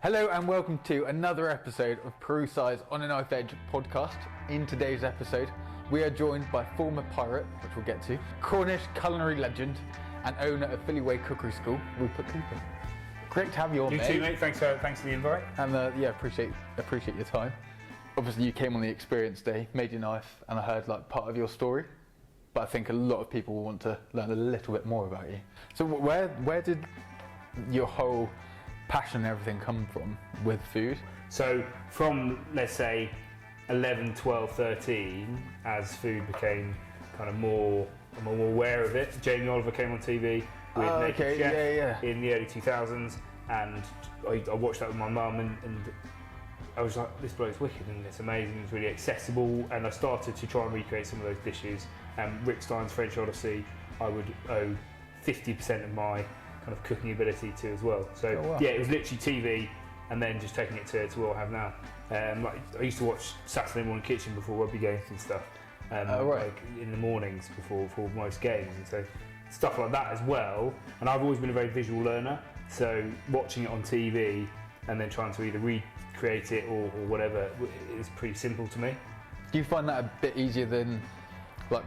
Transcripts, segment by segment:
Hello and welcome to another episode of Peru Size on a Knife Edge podcast. In today's episode, we are joined by former pirate, which we'll get to, Cornish culinary legend and owner of Phillyway Cookery School, Rupert Cooper. Great to have you on, mate. You too, mate. Thanks for the invite. And appreciate your time. Obviously, you came on the experience day, made your knife, and I heard part of your story. But I think a lot of people will want to learn a little bit more about you. So where did your whole passion and everything come from with food? So from, let's say, 11, 12, 13, as food became kind of more aware of it, Jamie Oliver came on TV with Naked Chef in the early 2000s, and I watched that with my mum, and I was like, this bloke's wicked and it's amazing, it's really accessible, and I started to try and recreate some of those dishes. Rick Stein's French Odyssey, I would owe 50% of my kind of cooking ability to as well. So yeah, it was literally TV and then just taking it to what I have now. I used to watch Saturday Morning Kitchen before rugby games and stuff, like in the mornings before most games, and so stuff like that as well. And I've always been a very visual learner, so watching it on TV and then trying to either recreate it or whatever is pretty simple to me. Do you find that a bit easier than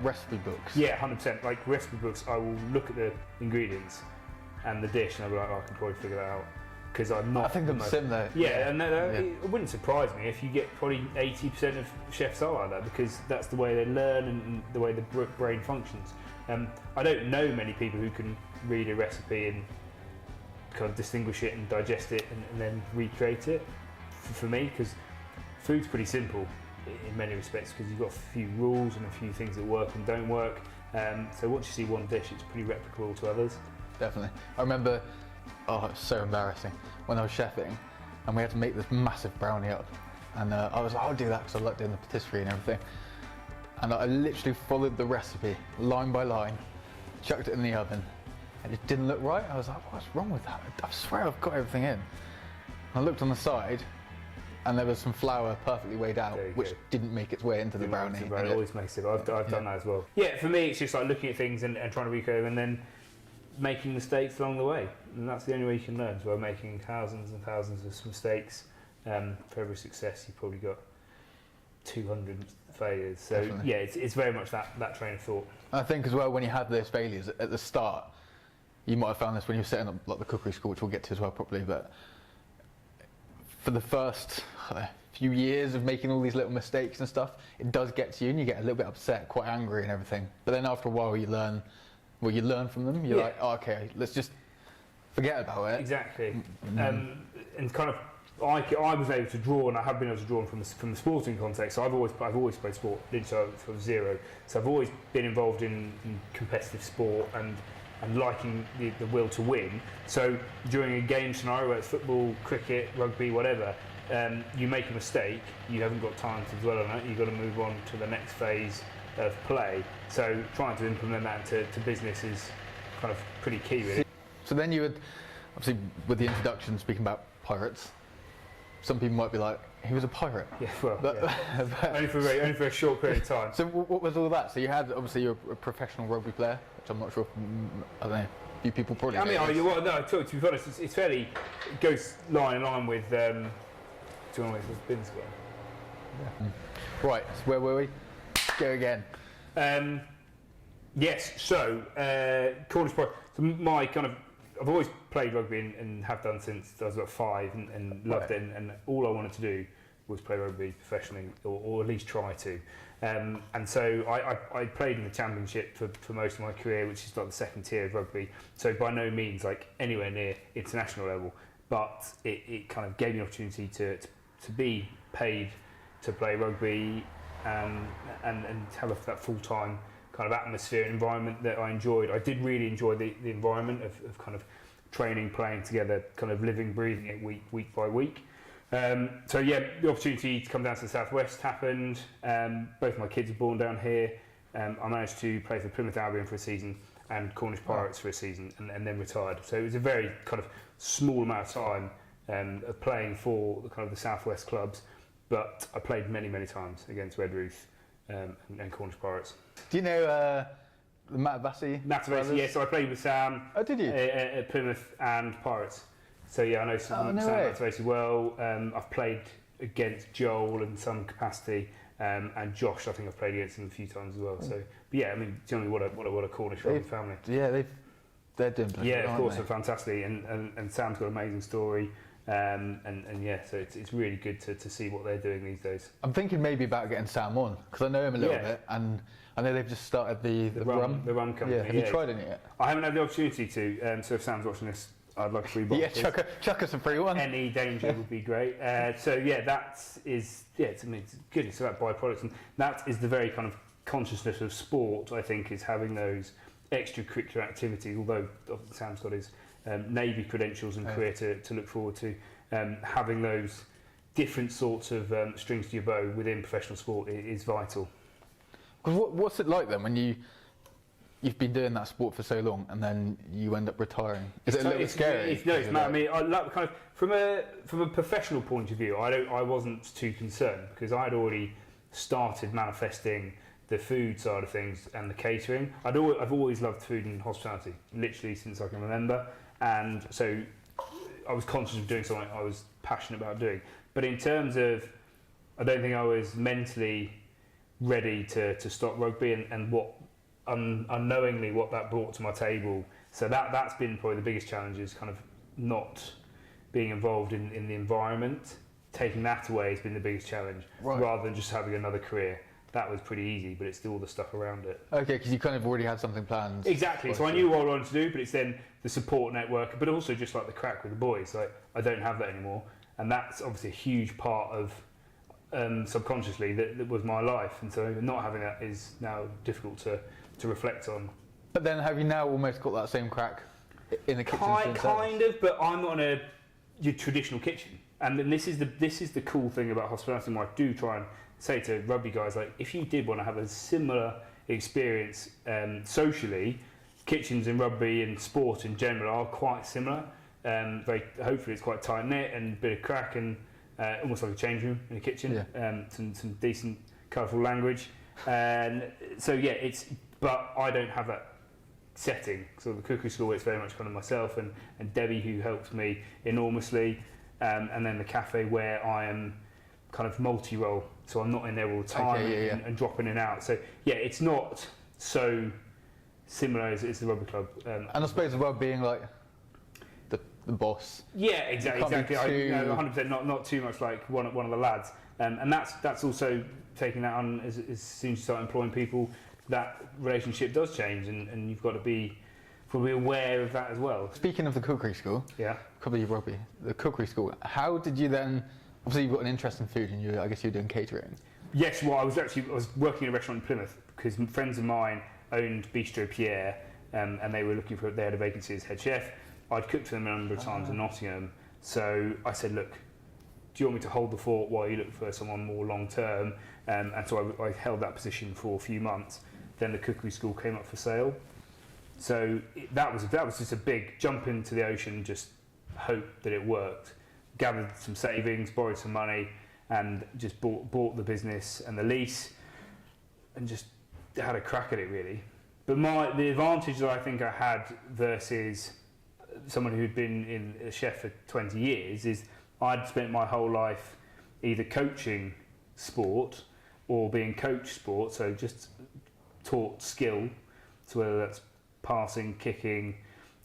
recipe books? Yeah, 100%. Like recipe books, I will look at the ingredients and the dish and I'll be like, I can probably figure that out, because I'm not. I think I'm similar. Yeah, and it wouldn't surprise me if you get probably 80% of chefs are like that, because that's the way they learn and the way the brain functions. I don't know many people who can read a recipe and kind of distinguish it and digest it and then recreate it. For me, because food's pretty simple in many respects, because you've got a few rules and a few things that work and don't work. So once you see one dish, it's pretty replicable to others. Definitely. I remember, it was so embarrassing, when I was chefing and we had to make this massive brownie up, and I was like, I'll do that because I like doing the patisserie and everything, and I literally followed the recipe line by line, chucked it in the oven, and it didn't look right. I was like, what's wrong with that? I swear I've got everything in. And I looked on the side and there was some flour perfectly weighed out, which didn't make its way into the brownie. It always makes it. I've done that as well. Yeah, for me it's just like looking at things and trying to recreate them, and then making mistakes along the way, and that's the only way you can learn. So by making thousands and thousands of mistakes, for every success you've probably got 200 failures. So definitely. Yeah, it's very much that train of thought. I think as well, when you have those failures at the start, you might have found this when you were setting up the cookery school, which we'll get to as well properly, but for the first few years of making all these little mistakes and stuff, it does get to you and you get a little bit upset, quite angry and everything. But then after a while you learn from them. You're like, okay, let's just forget about it. Exactly. And kind of, I was able to draw, and I have been able to draw from the sporting context. So I've always played sport, did so from zero. So I've always been involved in competitive sport and liking the will to win. So during a game scenario, whether it's football, cricket, rugby, whatever, you make a mistake, you haven't got time to dwell on it. You've got to move on to the next phase of play. So trying to implement that into business is kind of pretty key, really. So then you would, obviously with the introduction, speaking about pirates, some people might be like, he was a pirate. Yeah, well, only for a short period of time. So what was all that? So you had, obviously you're a professional rugby player, which I'm not sure, I don't know, few people probably know. To be honest, it's fairly, it goes line in line with, do you want to wait for the bins go? Yeah. Right, so where were we? Go again. Yes, so Cornish pirate. So I've always played rugby and have done since I was about 5 and loved it, and all I wanted to do was play rugby professionally, or at least try to. And so I played in the championship for most of my career, which is like the second tier of rugby. So by no means anywhere near international level, but it kind of gave me an opportunity to be paid to play rugby and have that full-time kind of atmosphere and environment that I enjoyed. I did really enjoy the environment of kind of training, playing together, kind of living, breathing it week by week. So yeah, the opportunity to come down to the southwest happened. Both my kids were born down here. I managed to play for Plymouth Albion for a season and Cornish Pirates for a season, and then retired. So it was a very kind of small amount of time of playing for the kind of the southwest clubs, but I played many times against Redruth and Cornish Pirates. Do you know Matavasi? Matavasi, yes. So I played with Sam. Oh, did you? At Plymouth and Pirates. So yeah, I know Sam relatively well. I've played against Joel in some capacity, and Josh. I think I've played against him a few times as well. So, but yeah, I mean, generally, what a Cornish rugby family. Yeah, they're doing brilliant. Yeah, of course, they're fantastic, and Sam's got an amazing story. And yeah, so it's really good to see what they're doing these days. I'm thinking maybe about getting Sam on because I know him a little bit, and I know they've just started the rum company. Yeah, have you tried any yet? I haven't had the opportunity to. So if Sam's watching this, I'd like a free bottle. Yeah, chuck us a free one. Any danger would be great. So yeah, it's good. It's about byproducts, and that is the very kind of consciousness of sport. I think is having those extracurricular activities. Although Sam's got his Navy credentials and career to look forward to, having those different sorts of strings to your bow within professional sport is vital. What's it like then when you've been doing that sport for so long and then you end up retiring? Is it a little bit scary? It's mad. I mean, I love kind of from a professional point of view. I wasn't too concerned because I had already started manifesting the food side of things and the catering. I've always loved food and hospitality, literally since I can remember. And so I was conscious of doing something I was passionate about doing. But in terms of, I don't think I was mentally ready to stop rugby and what unknowingly what that brought to my table. So that's been probably the biggest challenge, is kind of not being involved in the environment. Taking that away has been the biggest challenge, rather than just having another career. That was pretty easy, but it's still all the stuff around it. Okay, because you kind of already had something planned. Exactly. So I knew what I wanted to do, but it's then the support network, but also just like the crack with the boys. Like I don't have that anymore, and that's obviously a huge part of subconsciously that was my life. And so not having that is now difficult to reflect on. But then, have you now almost got that same crack in the kitchen? Kind of, but I'm not in your traditional kitchen. And then this is the cool thing about hospitality. And what I do try and say to rugby guys, like, if you did want to have a similar experience socially, kitchens in rugby and sport in general are quite similar. Hopefully it's quite tight knit and a bit of crack and almost like a change room in a kitchen. Yeah. Some decent, colourful language. And so yeah, but I don't have that setting. So the Cookery School, it's very much kind of myself and Debbie, who helps me enormously, and then the cafe where I am kind of multi-role, so I'm not in there all the time and dropping in and out. So yeah, it's not so similar as the rugby club. And I suppose as well being like the boss. Yeah, exactly. 100%. Not too much like one of the lads. And that's also taking that on as soon as you start employing people. That relationship does change, and you've got to be probably aware of that as well. Speaking of the Cookery School, probably rugby, the Cookery School. How did you then? Obviously, you've got an interest in food, and I guess you're doing catering. Yes, well, I was working in a restaurant in Plymouth because friends of mine owned Bistro Pierre, and they had a vacancy as head chef. I'd cooked for them a number of times in Nottingham, so I said, look, do you want me to hold the fort while you look for someone more long term? And so I held that position for a few months. Then the Cookery School came up for sale. So that was just a big jump into the ocean, just hope that it worked. Gathered some savings, borrowed some money, and just bought the business and the lease, and just had a crack at it really. But the advantage that I think I had versus someone who'd been a chef for 20 years is I'd spent my whole life either coaching sport or being coached sport, so just taught skill. So whether that's passing, kicking,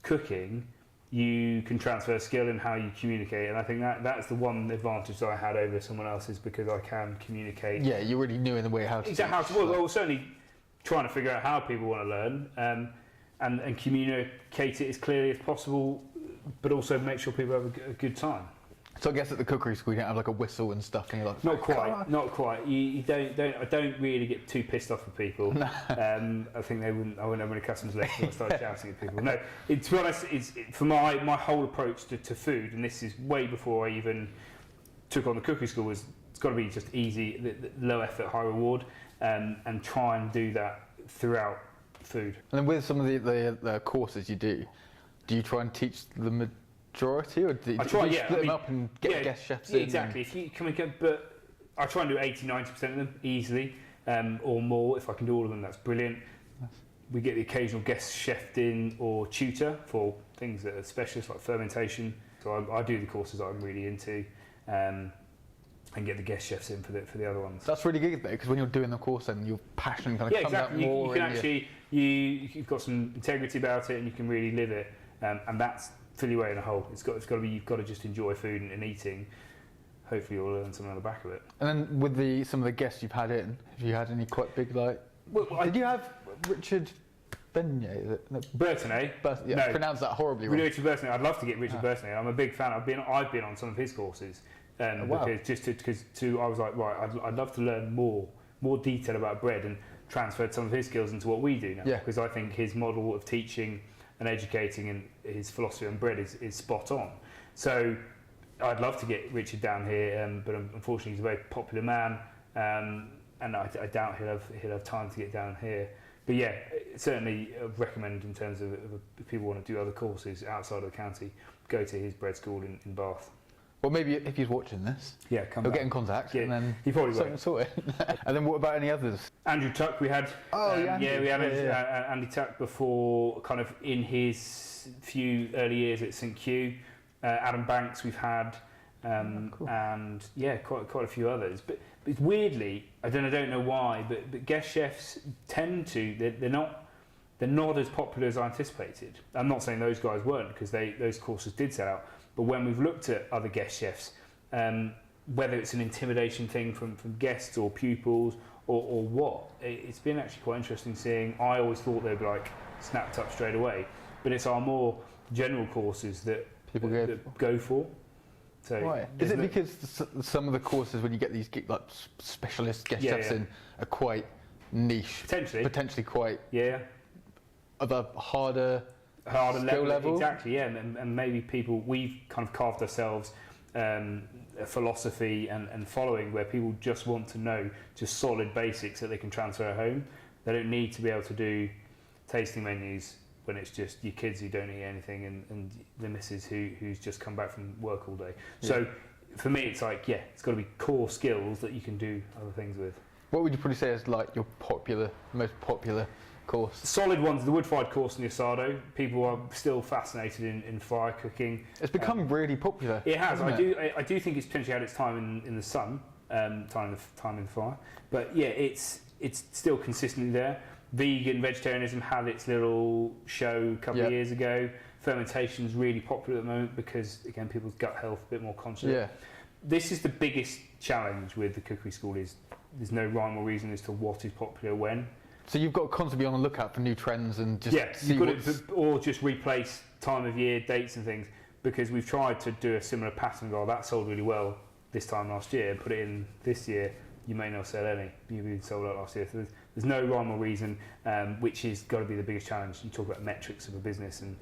cooking, you can transfer skill in how you communicate, and I think that's the one advantage that I had over someone else, is because I can communicate. Yeah, you already knew in a way how to. Exactly how to. Well, certainly trying to figure out how people want to learn, and communicate it as clearly as possible, but also make sure people have a good time. So I guess at the Cookery School you don't have like a whistle and stuff, and you're like, not quite. You don't. I don't really get too pissed off with people. No. I think I wouldn't have any customers left if I started shouting at people. No, to be honest, for my whole approach to food, and this is way before I even took on the Cookery School, it's got to be just easy, low effort, high reward, and try and do that throughout food. And then with some of the courses you do you try and teach the majority, or do you split them up and get guest chefs in? Exactly. If you but I try and do 80-90% of them easily, or more. If I can do all of them, that's brilliant. Nice. We get the occasional guest chef in or tutor for things that are specialist, like fermentation. So I do the courses that I'm really into, and get the guest chefs in for the other ones. That's really good though, because when you're doing the course, then your passion kind of comes out more. You can actually you've got some integrity about it, and you can really live it. And that's Phillyway in a whole. It's got to be. You've got to just enjoy food and eating. Hopefully, you'll learn something on the back of it. And then with some of the guests you've had in, have you had any quite big like? Did you have Richard Beignet? Is it? No. Bertinet? Yeah, no. I pronounced that horribly wrong. Richard Bertinet. I'd love to get Richard Bertinet. I'm a big fan. I've been on some of his courses. Wow. Because I was like, right, I'd love to learn more detail about bread and transfer some of his skills into what we do now. Yeah. Because I think his model of teaching and educating and his philosophy on bread is spot on. So I'd love to get Richard down here, but unfortunately he's a very popular man, and I doubt he'll have time to get down here. But yeah, certainly recommend in terms of if people want to do other courses outside of the county, go to his bread school in Bath. Well, maybe if he's watching this, yeah, come he'll back. get in contact, Yeah, and then he probably will. sort it. And then what about any others? Andrew Tuck we had. Oh, yeah, we had Andy Tuck before, kind of in his few early years at St Q. Adam Banks we've had, Cool. and yeah, quite a few others. But it's weirdly, I don't know why, but guest chefs tend to they're not as popular as I anticipated. I'm not saying those guys weren't, because those courses did sell out. But when we've looked at other guest chefs, whether it's an intimidation thing from guests or pupils or what, it's been actually quite interesting seeing. I always thought they'd be like snapped up straight away, but it's our more general courses that People go for. So Why? Is it because some of the courses, when you get these like specialist guest chefs in, are quite niche? Potentially quite of a harder skill level. Exactly, yeah, and maybe we've kind of carved ourselves a philosophy and following where people just want to know just solid basics that they can transfer home. They don't need to be able to do tasting menus when it's just your kids who don't eat anything and the missus who's just come back from work all day. Yeah. So for me, it's like, it's got to be core skills that you can do other things with. What would you probably say is like your most popular course? Solid ones, the wood-fired course in the Asado. People are still fascinated in fire cooking. It's become really popular. It has. I do think it's potentially had its time in the sun, time in the fire. But yeah, it's still consistently there. Vegan vegetarianism had its little show a couple of years ago. Fermentation's really popular at the moment because, again, people's gut health a bit more conscious. Yeah. This is the biggest challenge with the cookery school, is there's no rhyme or reason as to what is popular when. So you've got to constantly be on the lookout for new trends and just or just replace time of year, dates and things, because we've tried to do a similar pattern. That sold really well this time last year. Put it in this year, you may not sell any. You've been sold out last year. So there's no rhyme or reason, which has got to be the biggest challenge. You talk about metrics of a business and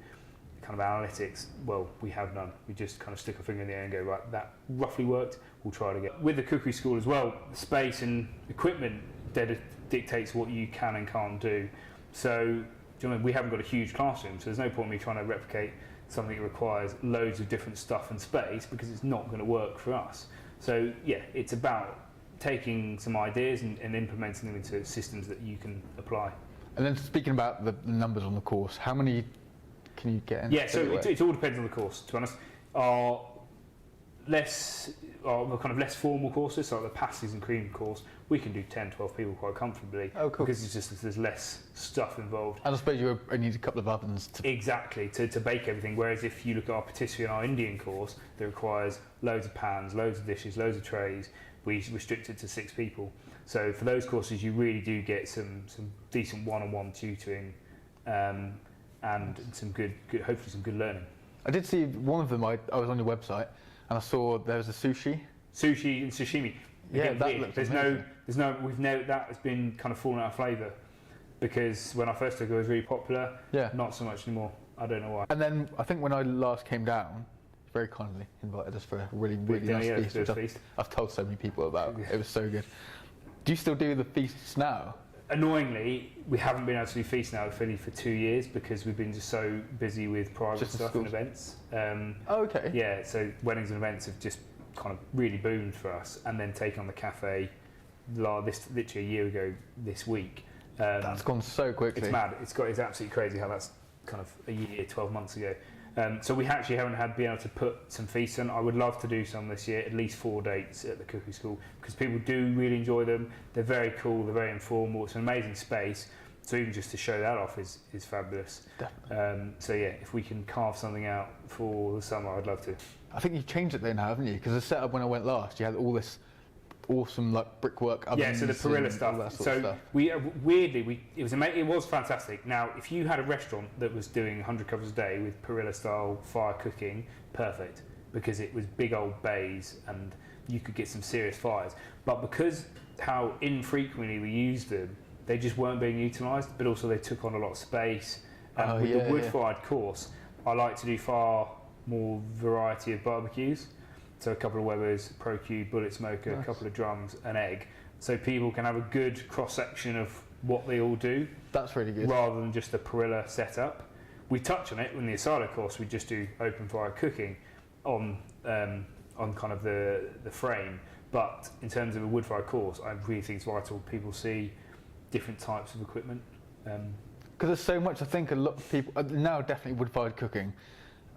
kind of analytics. Well, we have none. We just kind of stick a finger in the air and go, right, that roughly worked. We'll try it again. With the cookery school as well, space and equipment dictates what you can and can't do. So, do you know what I mean? We haven't got a huge classroom, so there's no point in me trying to replicate something that requires loads of different stuff and space, because it's not going to work for us. So yeah, it's about taking some ideas and implementing them into systems that you can apply. And then speaking about the numbers on the course, how many can you get in? Yeah, so it all depends on the course, to be honest. Our kind of less formal courses, so like the pasties and cream course, we can do 10, 12 people quite comfortably. Oh, cool. Because there's less stuff involved. And I suppose you only need a couple of ovens to... Exactly, to bake everything. Whereas if you look at our patisserie and our Indian course, that requires loads of pans, loads of dishes, loads of trays. We restrict it to 6 people. So for those courses, you really do get some decent one-on-one tutoring, and hopefully some good learning. I did see one of them. I was on your website and I saw there was a sushi and sashimi. Yeah, that looks amazing. That has been kind of fallen out of flavour, because when I first took it, it was really popular. Yeah. Not so much anymore. I don't know why. And then I think when I last came down, very kindly invited us for a really nice feast, which I've told so many people about. It was so good. Do you still do the feasts now? Annoyingly, we haven't been able to do feasts now at Philly for 2 years, because we've been just so busy with private stuff and events. Oh, okay. Yeah, so weddings and events have just kind of really boomed for us, and then taking on the cafe literally a year ago this week. That's gone so quickly. It's mad. It's absolutely crazy how that's kind of a year, 12 months ago. So we actually haven't been able to put some feasts on. I would love to do some this year, at least 4 dates at the Cookery School, because people do really enjoy them. They're very cool, they're very informal, it's an amazing space. So even just to show that off is fabulous. So yeah, if we can carve something out for the summer, I'd love to. I think you've changed it there now, haven't you? Because the setup when I went last, you had all this awesome like brickwork ovens. Yeah, so the perilla stuff. So we weirdly, it was fantastic. Now, if you had a restaurant that was doing 100 covers a day with perilla style fire cooking, perfect, because it was big old bays and you could get some serious fires. But because how infrequently we used them, they just weren't being utilised. But also they took on a lot of space. With the wood-fired course, I like to do far more variety of barbecues. So a couple of Webbers, Pro Q, bullet smoker, a couple of drums, an egg. So people can have a good cross-section of what they all do. That's really good. Rather than just a perilla setup. We touch on it in the Asada course, we just do open fire cooking on kind of the frame. But in terms of a wood fire course, I really think it's vital people see different types of equipment. Because there's so much, I think a lot of people, now definitely wood-fired cooking,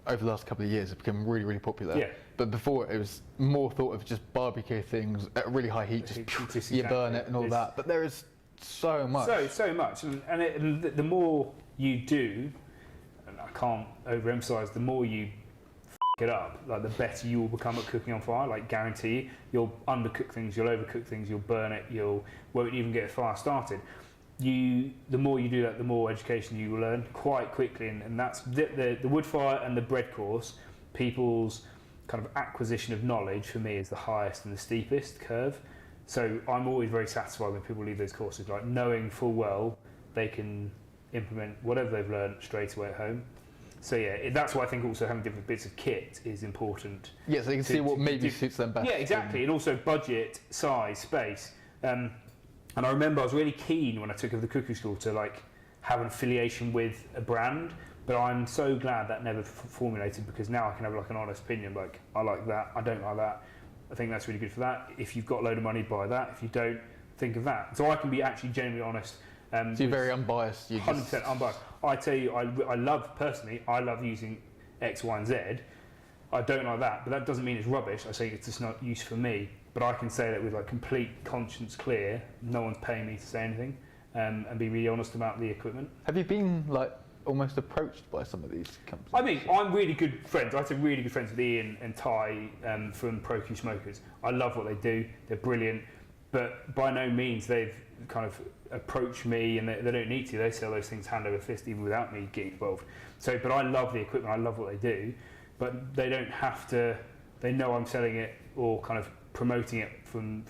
over the last couple of years, have become really, really popular. Yeah. But before, it was more thought of just barbecue things at a really high heat, just you burn it and all that. But there is so much. So much. And the more you do, and I can't overemphasise, the more you f*** it up, like the better you will become at cooking on fire. Like, guarantee you, you'll undercook things, you'll overcook things, you'll burn it, won't even get a fire started. The more you do that, the more education you will learn quite quickly, and that's the wood fire and the bread course. People's kind of acquisition of knowledge for me is the highest and the steepest curve. So I'm always very satisfied when people leave those courses, like knowing full well they can implement whatever they've learned straight away at home. So yeah, that's why I think also having different bits of kit is important. Yeah, so you can see what maybe suits them best. Yeah, exactly, and also budget, size, space. And I remember I was really keen when I took over the Cookery School to like have an affiliation with a brand, but I'm so glad that never formulated, because now I can have like an honest opinion, like I like that, I don't like that, I think that's really good for that. If you've got a load of money, buy that. If you don't, think of that. So I can be actually genuinely honest. So you're very unbiased. 100% unbiased. I tell you, I love using X, Y and Z. I don't like that, but that doesn't mean it's rubbish. I say it's just not use for me. But I can say that with like complete conscience clear, no one's paying me to say anything, and be really honest about the equipment. Have you been like almost approached by some of these companies? I mean, I'm really good friends. I have some really good friends with Ian and Ty from Pro Q Smokers. I love what they do. They're brilliant, but by no means they've kind of approached me, and they don't need to. They sell those things hand over fist even without me getting involved. So, but I love the equipment. I love what they do, but they don't have to. They know I'm selling it or kind of promoting it from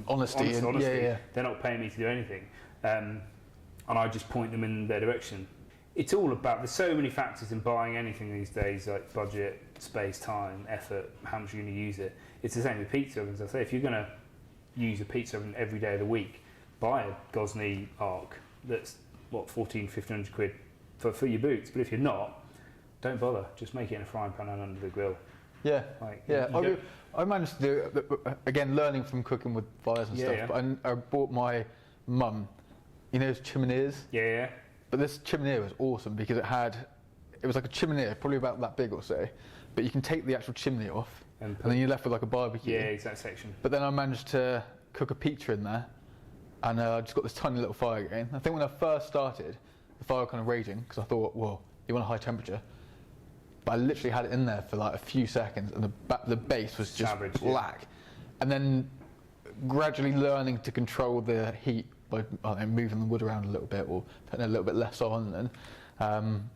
honesty. Yeah. They're not paying me to do anything, and I just point them in their direction. It's all about, there's so many factors in buying anything these days, like budget, space, time, effort, how much you're going to use it. It's the same with pizza ovens. I say, if you're going to use a pizza oven every day of the week, buy a Gosney Arc that's what, 1,400, 1,500 quid for your boots. But if you're not, don't bother, just make it in a frying pan and under the grill. Yeah, like, yeah. I managed to do it, again, learning from cooking with fires and stuff. Yeah. But I bought my mum, you know, those chimeneas. Yeah. But this chimenea was awesome because it was like a chimenea, probably about that big or so. But you can take the actual chimney off, and then you're left with like a barbecue. Yeah, exact section. But then I managed to cook a pizza in there, and I just got this tiny little fire going. I think when I first started, the fire was kind of raging because I thought, well, you want a high temperature. But I literally had it in there for like a few seconds, and the base was just Savage, black. Yeah. And then gradually learning to control the heat by moving the wood around a little bit or putting a little bit less on. And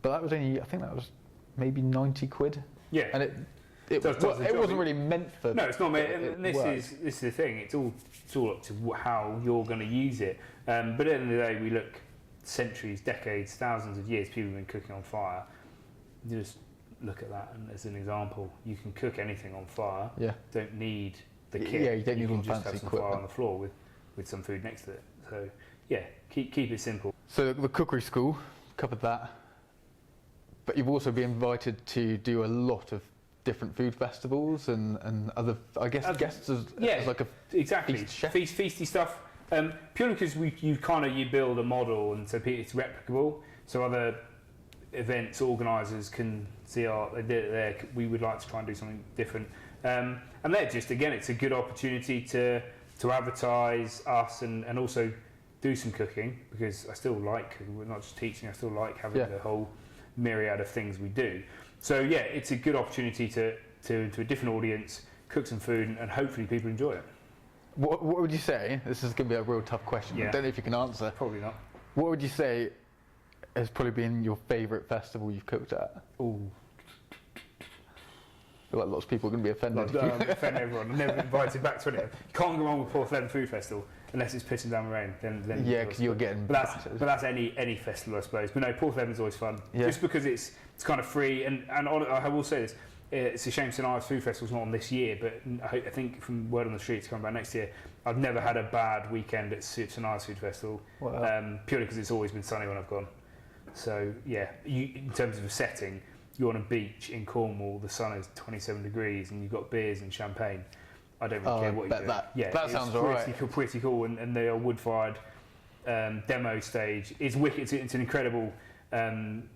but that was only, I think that was maybe 90 quid. Yeah. And it wasn't really meant for. No, it's not meant. And this is the thing. It's all up to how you're going to use it. But at the end of the day, we look centuries, decades, thousands of years. People have been cooking on fire. You just look at that, and as an example, you can cook anything on fire. Yeah. Don't need the kit. Yeah, you don't need all the just fancy have some equipment. fire on the floor with some food next to it. So yeah, keep it simple. So the Cookery School covered that, but you've also been invited to do a lot of different food festivals and other, I guess, guests as like a exactly feast chef. Feasty stuff. Purely because you build a model, and so it's replicable. So other events organisers can see they did it there. We would like to try and do something different. And they're just, again, it's a good opportunity to advertise us and also do some cooking, because I still like cooking. We're not just teaching, I still like having the whole myriad of things we do. So yeah, it's a good opportunity to a different audience, cook some food, and hopefully people enjoy it. What would you say, this is going to be a real tough question, I don't know if you can answer. Probably not. What would you say has probably been your favourite festival you've cooked at? Ooh. I feel like lots of people are going to be offended. Offend everyone. I'm never invited back to it. You can't go wrong with Porthleven Food Festival unless it's pissing down the rain. Then yeah, because you're getting. But that's any festival, I suppose. But no, Porthleven's always fun. Yeah. Just because it's kind of free, and I will say this. It's a shame St Ives Food Festival's not on this year, but I think from word on the street it's coming back next year. I've never had a bad weekend at St Ives Food Festival, purely because it's always been sunny when I've gone. So yeah, in terms of a setting, you're on a beach in Cornwall, the sun is 27 degrees, and you've got beers and champagne. I don't really care what you do. That sounds alright. Pretty cool, and they are wood-fired demo stage. It's wicked. It's an incredible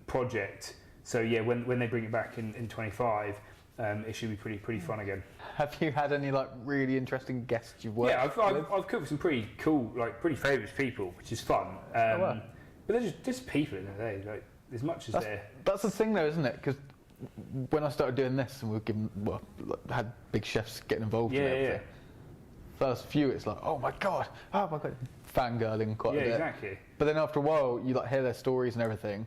project. So yeah, when they bring it back in 25, it should be pretty fun again. Have you had any like really interesting guests you've worked with? Yeah, I've cooked with some pretty cool, like pretty famous people, which is fun. But they're just people in the day, like as much as they're. That's the thing though, isn't it? Because when I started doing this, and we were given, had big chefs getting involved in everything. First few, it's like, oh my god, fangirling quite a bit. Yeah, exactly. But then after a while, you like hear their stories and everything.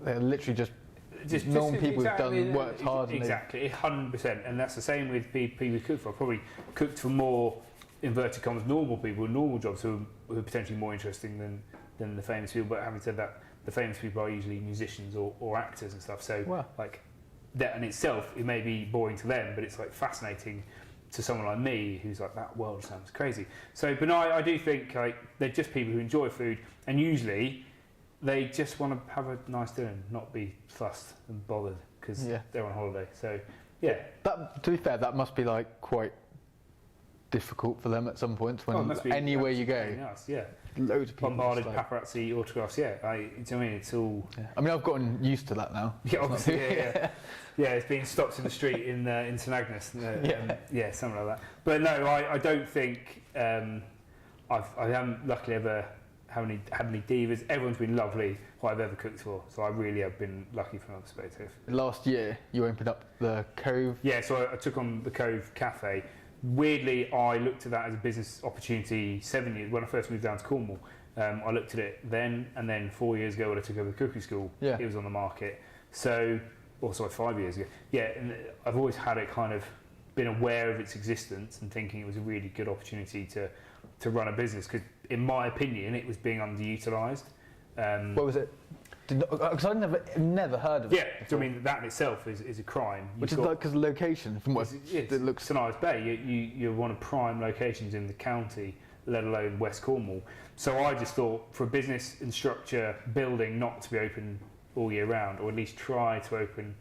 They're literally just known people who've worked hard. Exactly, 100%. And that's the same with people we cook for. I've probably cooked for more, inverted commas, normal people, normal jobs who are potentially more interesting than the famous people. But having said that, the famous people are usually musicians or actors and stuff. So like that in itself, it may be boring to them, but it's like fascinating to someone like me who's like, that world sounds crazy. So, but no, I do think like they're just people who enjoy food, and usually they just want to have a nice dinner and not be fussed and bothered because they're on holiday. So, yeah. That, to be fair, that must be like quite difficult for them at some point when anywhere you go. Nice, yeah. Loads of people. Bombarded, paparazzi, autographs, I mean, it's all... Yeah. I mean, I've gotten used to that now. Yeah, obviously, yeah, it's being stopped in the street in St Agnes. Something like that. But no, I don't think... I haven't luckily ever had any divas. Everyone's been lovely who I've ever cooked for, so I really have been lucky from that perspective. Last year, you opened up the Cove. Yeah, so I took on the Cove Cafe. Weirdly, I looked at that as a business opportunity 7 years when I first moved down to Cornwall. I looked at it then, and then 4 years ago when I took over the Cookery School, it was on the market. So, 5 years ago. Yeah, and I've always had it kind of been aware of its existence and thinking it was a really good opportunity to run a business because, in my opinion, it was being underutilised. What was it? Because I've never heard of it. Yeah, so I mean that in itself is a crime. Which is like because location from what it looks St Ives Bay. You're one of prime locations in the county, let alone West Cornwall. So I just thought for a business and structure building not to be open all year round, or at least try to open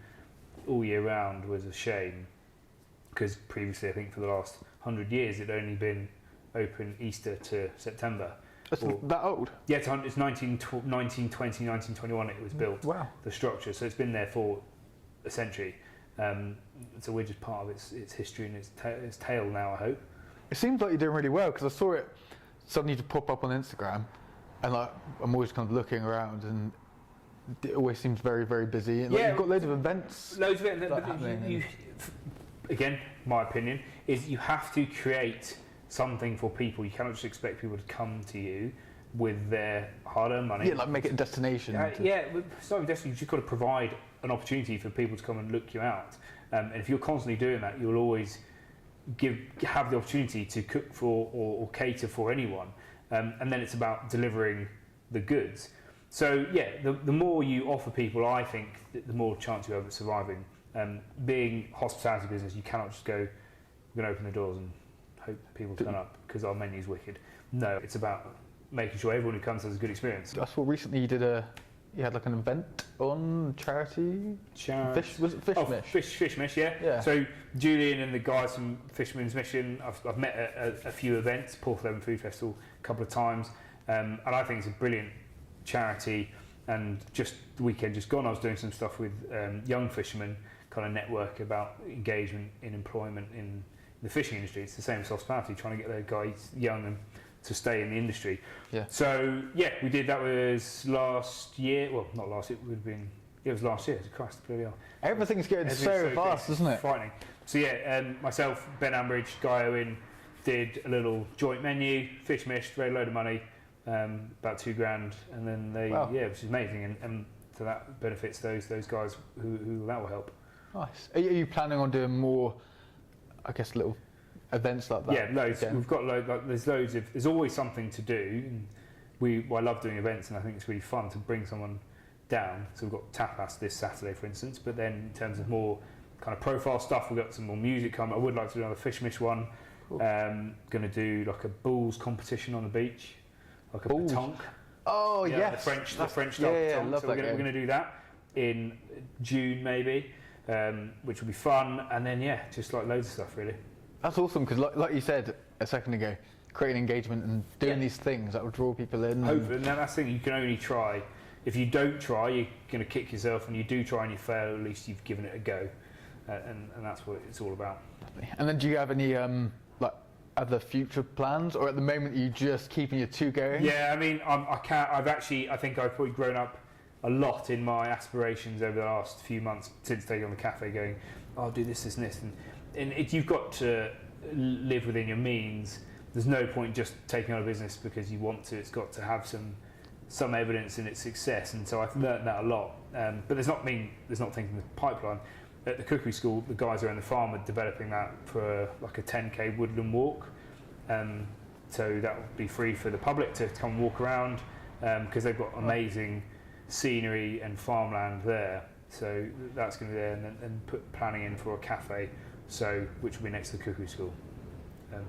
all year round, was a shame. Because previously, I think for the last 100 years, it'd only been open Easter to September. It's that old? Yeah, it's 1920, 1921 it was built, the structure. So it's been there for a century. So we're just part of its history and its tale now, I hope. It seems like you're doing really well, because I saw it suddenly just pop up on Instagram, and like I'm always kind of looking around, and it always seems very, very busy. And, like, you've got loads of events. Loads of events. Again, my opinion, is you have to create something for people. You cannot just expect people to come to you with their hard-earned money. Yeah, like make it a destination. It's not a destination. You've just got to provide an opportunity for people to come and look you out. And if you're constantly doing that, you'll always have the opportunity to cook for or cater for anyone. And then it's about delivering the goods. So yeah, the more you offer people, I think, the more chance you have of surviving. Being a hospitality business, you cannot just go, we're going to open the doors and hope people turn up because our menu's wicked. No, it's about making sure everyone who comes has a good experience. I saw recently you had like an event on charity. Was it Fishmish, yeah. So Julian and the guys from Fisherman's Mission, I've met at a few events, Porthleven Food Festival a couple of times, and I think it's a brilliant charity. And just the weekend just gone, I was doing some stuff with young fishermen, kind of network about engagement in employment in the fishing industry. It's the same as hospitality, trying to get the guys young and to stay in the industry. Yeah. So yeah, we did. That was last year. Well, not last. It would have been. It was last year. Christ, bloody hell. Everything's getting so fast, isn't it? Frightening. So yeah, myself, Ben Ambridge, Guy Owen, did a little joint menu, fish missed, raised a load of money, about $2,000, and then which is amazing, and so that benefits those guys who that will help. Nice. Are you planning on doing more, I guess, little events like that? Yeah, loads. Again? We've got there's always something to do. And I love doing events, and I think it's really fun to bring someone down. So we've got tapas this Saturday, for instance, but then in terms of more kind of profile stuff, we've got some more music coming. I would like to do another fish mish one. Cool. Going to do like a bulls competition on the beach, like a petanque. Oh yeah, the French style petanque. Love so we're going to do that in June maybe, which will be fun. And then just like loads of stuff really. That's awesome because like you said a second ago, creating engagement and doing these things that will draw people in. Hopefully, and that's the thing, you can only try. If you don't try, you're going to kick yourself, and you do try and you fail, at least you've given it a go. And that's what it's all about. And then do you have any other future plans, or at the moment are you just keeping your two going? Yeah, I mean, I think I've probably grown up a lot in my aspirations over the last few months since taking on the cafe, going, I'll do this, and this. And if you've got to live within your means, there's no point just taking on a business because you want to. It's got to have some evidence in its success, and so I've learned that a lot. But there's not things in the pipeline. At the Cookery School, the guys around the farm are developing that for like a 10k woodland walk. So that will be free for the public to come and walk around because they've got amazing scenery and farmland there. So that's going to be there, and put planning in for a cafe, which will be next to the Cookery School.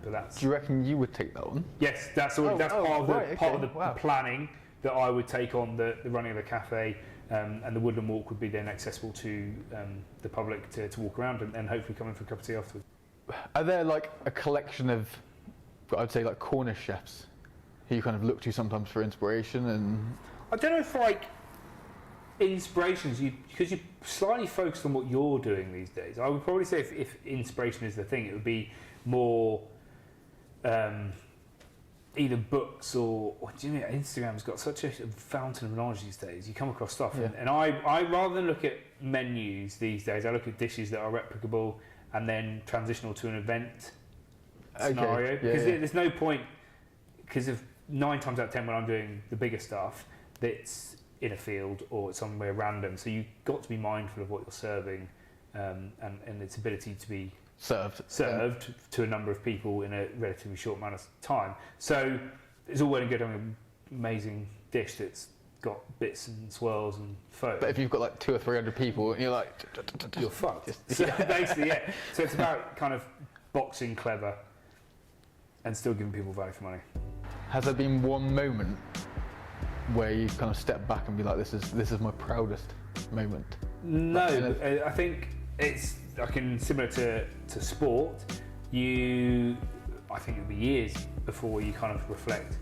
But that's. Do you reckon you would take that on? Yes, that's part of the planning that I would take on the running of the cafe. And the woodland walk would be then accessible to the public to walk around and hopefully come in for a cup of tea afterwards. Are there like a collection of, I'd say, like Cornish chefs who you kind of look to sometimes for inspiration? And I don't know if like inspirations, because you're slightly focused on what you're doing these days. I would probably say if inspiration is the thing, it would be more either books or do you know, Instagram's got such a fountain of knowledge these days. You come across stuff, and I rather than look at menus these days, I look at dishes that are replicable and then transitional to an event scenario. Because there's no point, because of 9 times out of 10 when I'm doing the bigger stuff, that's in a field or somewhere random. So you've got to be mindful of what you're serving and its ability to be served to a number of people in a relatively short amount of time. So it's all well and good having an amazing dish that's got bits and swirls and foam. But if you've got like 200 or 300 people and you're like... You're fucked. So basically, So it's about kind of boxing clever and still giving people value for money. Has there been one moment where you kind of step back and be like, this is my proudest moment? No, I think it's similar to sport. I think it'll be years before you kind of reflect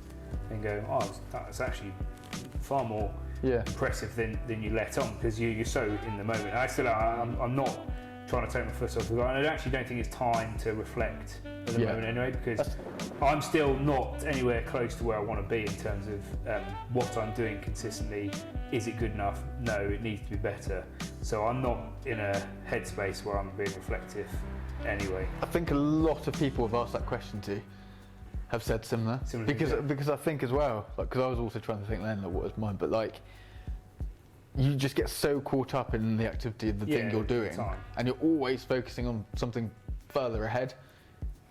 and go, that's actually far more impressive than you let on, because you're so in the moment. I'm not trying to take my foot off the ground. I actually don't think it's time to reflect at the moment anyway, because I'm still not anywhere close to where I want to be in terms of what I'm doing consistently. Is it good enough? No, it needs to be better. So I'm not in a headspace where I'm being reflective anyway. I think a lot of people have asked that question to have said similar because I think as well, because I was also trying to think then what was mine, but like you just get so caught up in the activity of the thing you're doing, and you're always focusing on something further ahead.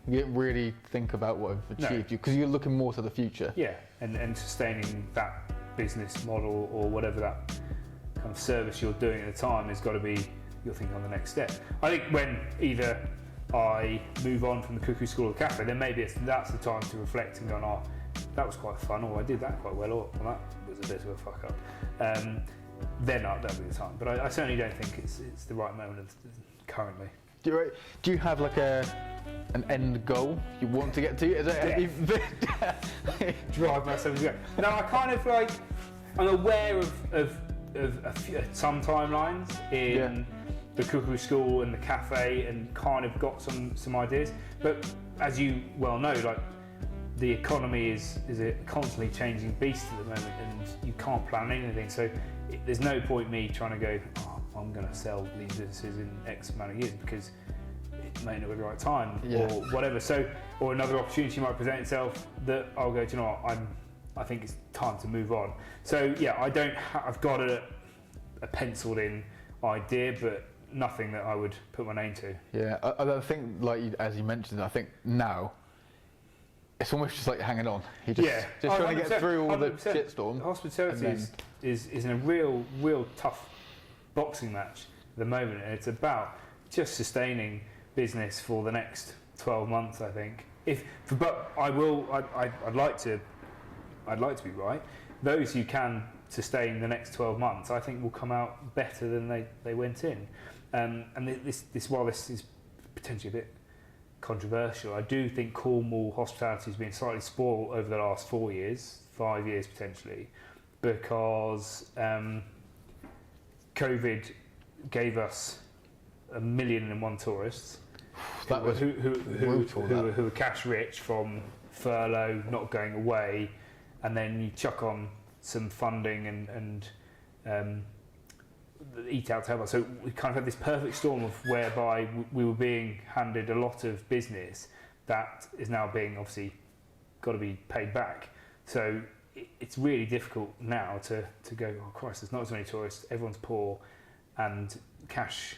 You don't really think about what I've achieved, because you're looking more to the future. Yeah, and sustaining that business model or whatever that kind of service you're doing at the time has got to be, you're thinking on the next step. I think when either I move on from the Cookery School or the cafe, then maybe that's the time to reflect and go, that was quite fun, or I did that quite well, or that was a bit of a fuck up. Then that'll be the time. But I certainly don't think it's the right moment currently. Do you have like an end goal you want to get to? Is it, drive myself to go. No, I kind of like, I'm aware of some timelines in the Cookery School and the cafe, and kind of got some ideas. But as you well know, like, the economy is a constantly changing beast at the moment, and you can't plan anything. So there's no point me trying to go, oh, I'm going to sell these businesses in X amount of years, because it may not be the right time or whatever. So, or another opportunity might present itself that I'll go, do you know what, I think it's time to move on. So yeah, I've got a penciled in idea, but nothing that I would put my name to. Yeah, I think, like as you mentioned, I think now it's almost just like hanging on. You're just trying to get through all the shitstorm. Hospitality is in a real tough boxing match at the moment, and it's about just sustaining business for the next 12 months, I think. But I'd like to be right. Those who can sustain the next 12 months, I think, will come out better than they went in. And while this is potentially a bit controversial, I do think Cornwall hospitality has been slightly spoiled over the last 4 years, 5 years potentially, because COVID gave us 1,000,001 tourists who were cash rich from furlough, not going away, and then you chuck on some funding and eat out to help us. So we kind of had this perfect storm of whereby we were being handed a lot of business that is now being obviously got to be paid back. So it's really difficult now to go, oh Christ, there's not as many tourists, everyone's poor, and cash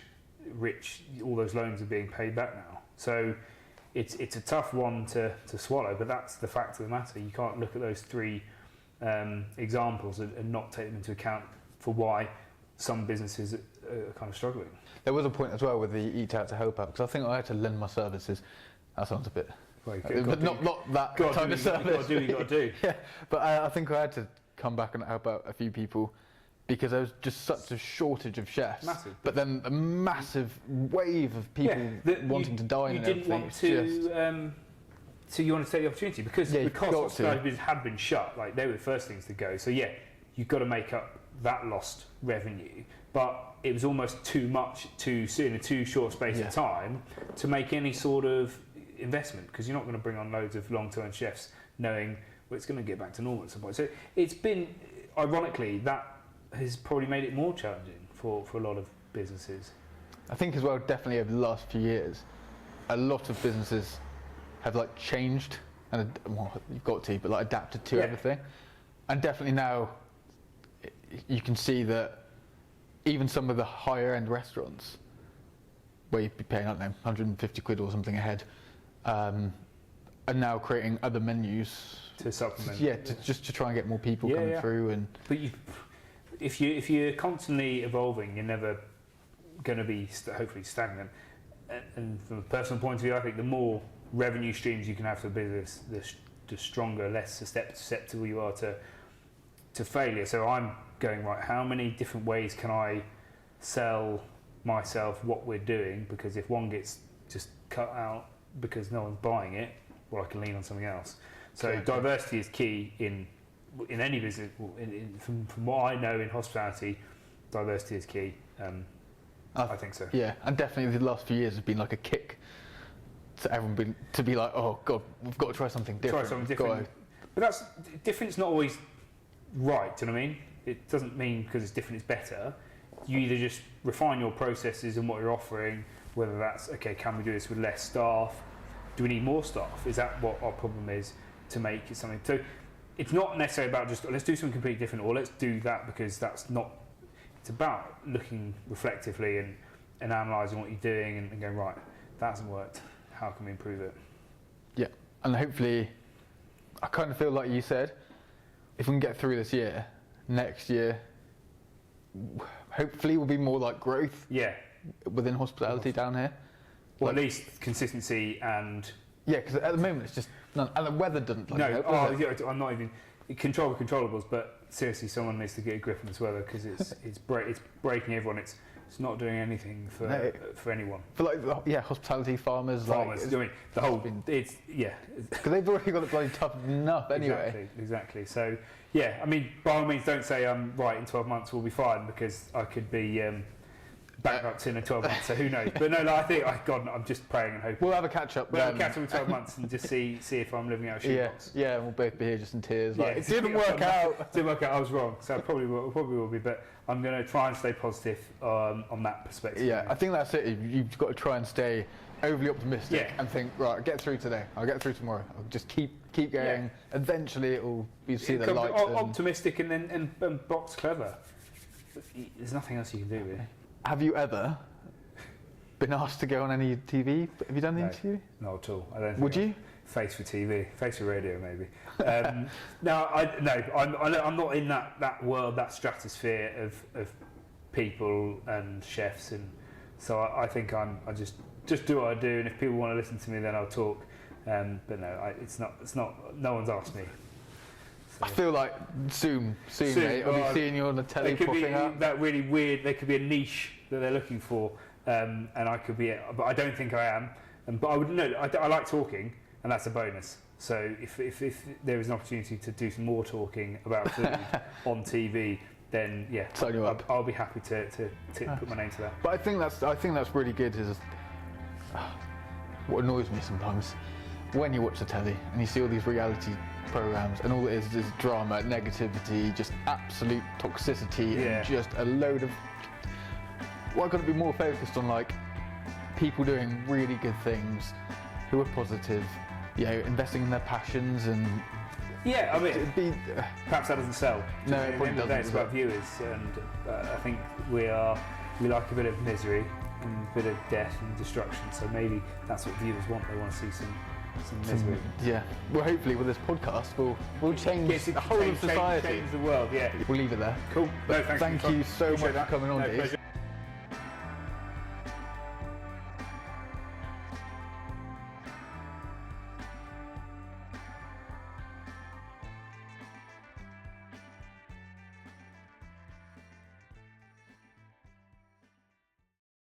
rich, all those loans are being paid back now. So it's a tough one to swallow, but that's the fact of the matter. You can't look at those three examples and not take them into account for why some businesses are kind of struggling. There was a point as well with the Eat Out to Help Out, because I think I had to lend my services. That sounds a bit... but not that type of service. You got to do. Yeah, but I think I had to come back and help out a few people because there was just such a shortage of chefs. Massive. But then a massive wave of people wanting to dine and everything. So you want to take the opportunity because hospitality had been shut. Like, they were the first things to go. So yeah, you've got to make up that lost revenue, but it was almost too much too soon, in a too short space of time, to make any sort of investment, because you're not going to bring on loads of long-term chefs knowing it's going to get back to normal at some point. So it's been, ironically, that has probably made it more challenging for a lot of businesses. I think as well, definitely over the last few years, a lot of businesses have like changed, and well, you've got to, but like adapted to everything. And definitely now, you can see that even some of the higher end restaurants, where you'd be paying, I don't know, 150 quid or something a head, are now creating other menus to supplement. Just to try and get more people coming through. And but if you're constantly evolving, you're never going to be hopefully stagnant. And from a personal point of view, I think the more revenue streams you can have for business, the stronger, less susceptible you are to failure. So I'm going, right, how many different ways can I sell myself what we're doing? Because if one gets just cut out because no one's buying it, well, I can lean on something else. So diversity is key in any business. From what I know in hospitality, diversity is key. I think so. Yeah, and definitely the last few years have been like a kick to everyone to be like, oh God, we've got to try something different. But that's different's not always right. Do you know what I mean? It doesn't mean because it's different it's better. You either just refine your processes and what you're offering, whether that's, okay, can we do this with less staff? Do we need more staff? Is that what our problem is, to make it something? So it's not necessarily about just, let's do something completely different, or let's do that because that's not. It's about looking reflectively and analysing what you're doing and going, right, that hasn't worked. How can we improve it? Yeah, and hopefully, I kind of feel like you said, if we can get through this year, next year, hopefully will be more like growth. Yeah. Within hospitality down here. Or at least consistency and... Yeah, because at the moment it's just... None, and the weather doesn't help, I'm not even... Control the controllables, but seriously, someone needs to get a grip on this weather because it's breaking everyone. It's not doing anything for anyone. For like, hospitality farmers. Farmers, like, I mean, the whole because they've already got it bloody tough enough anyway. Exactly. So yeah, I mean, by all means, don't say right in 12 months we'll be fine, because I could be bankrupt in 12 months. So who knows? But no, I'm just praying and hoping. We'll have a catch up. We'll have a catch up in 12 months and just see if I'm living out a shoebox. Yeah, and we'll both be here just in tears. Like, Yeah, it didn't work out. It didn't work out. I was wrong. So I probably will be. But I'm going to try and stay positive on that perspective. Yeah, I think that's it. You've got to try and stay overly optimistic and think, right, I'll get through today. I'll get through tomorrow. I'll just keep going. Yeah. Eventually, you see the light. Optimistic and box clever. There's nothing else you can do, really. Have you ever been asked to go on any TV? Have you done any TV? Not at all. I don't think Would you? Face for TV, face for radio, maybe. I'm not in that world, that stratosphere of people and chefs, and so I think I just do what I do, and if people want to listen to me, then I'll talk. But no, it's not. No one's asked me. So. I feel like soon, mate. I'll be seeing you on the telly popping up. That really weird. There could be a niche that they're looking for, and I could be it, but I don't think I am. But I would know. I like talking, and that's a bonus. So if there is an opportunity to do some more talking about food on TV, then I'll be happy to put my name to that. But I think that's really good. Is what annoys me sometimes when you watch the telly and you see all these reality programs and all it is drama, negativity, just absolute toxicity, and just a load of. Well, I've got to be more focused on like people doing really good things, who are positive, investing in their passions and. Yeah, I mean, perhaps that doesn't sell. No, at the end of the day, it's about viewers, and I think we like a bit of misery and a bit of death and destruction. So maybe that's what viewers want. They want to see some misery. Yeah. Well, hopefully with this podcast, we'll change the whole of society. Change the world. Yeah. We'll leave it there. Cool. But thank you so much for coming on, Dave.